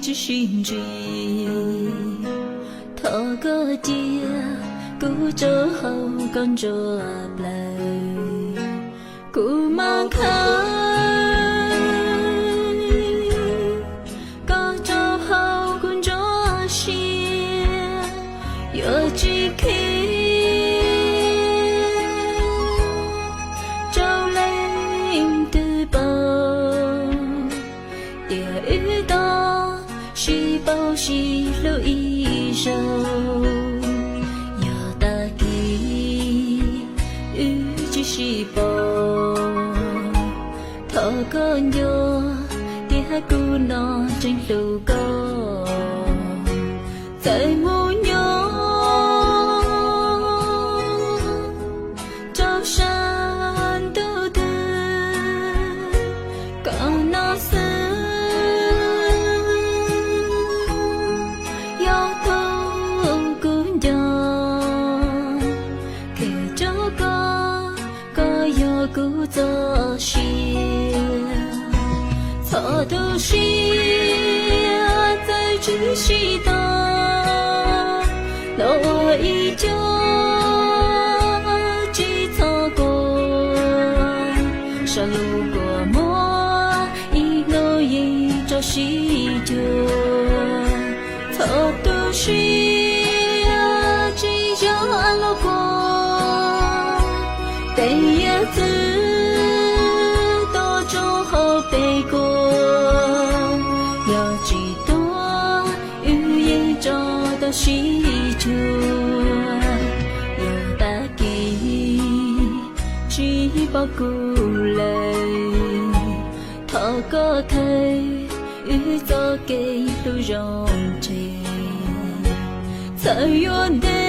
只心机，透过dia ku cho hậu con cho play ku mang khai có cho hậu con cho xia yo chỉ khi trao lên từ bầu địa ý đó chỉ bao chỉ lưu ý sâu chỉ bỏ thở con vô tia cu nó trên lù co dậy mu nhớ trong sàn tu tư còn nó xưa yêu thương cũng cho kể choกูจะเชีย错都是在只是的我依旧只错过上路过么一路一着喜酒错都是只有路过被叶子多种后背过，有几多语言找到喜鹊，有大吉只把鼓泪，透过thấy雨做给路容易，才有的。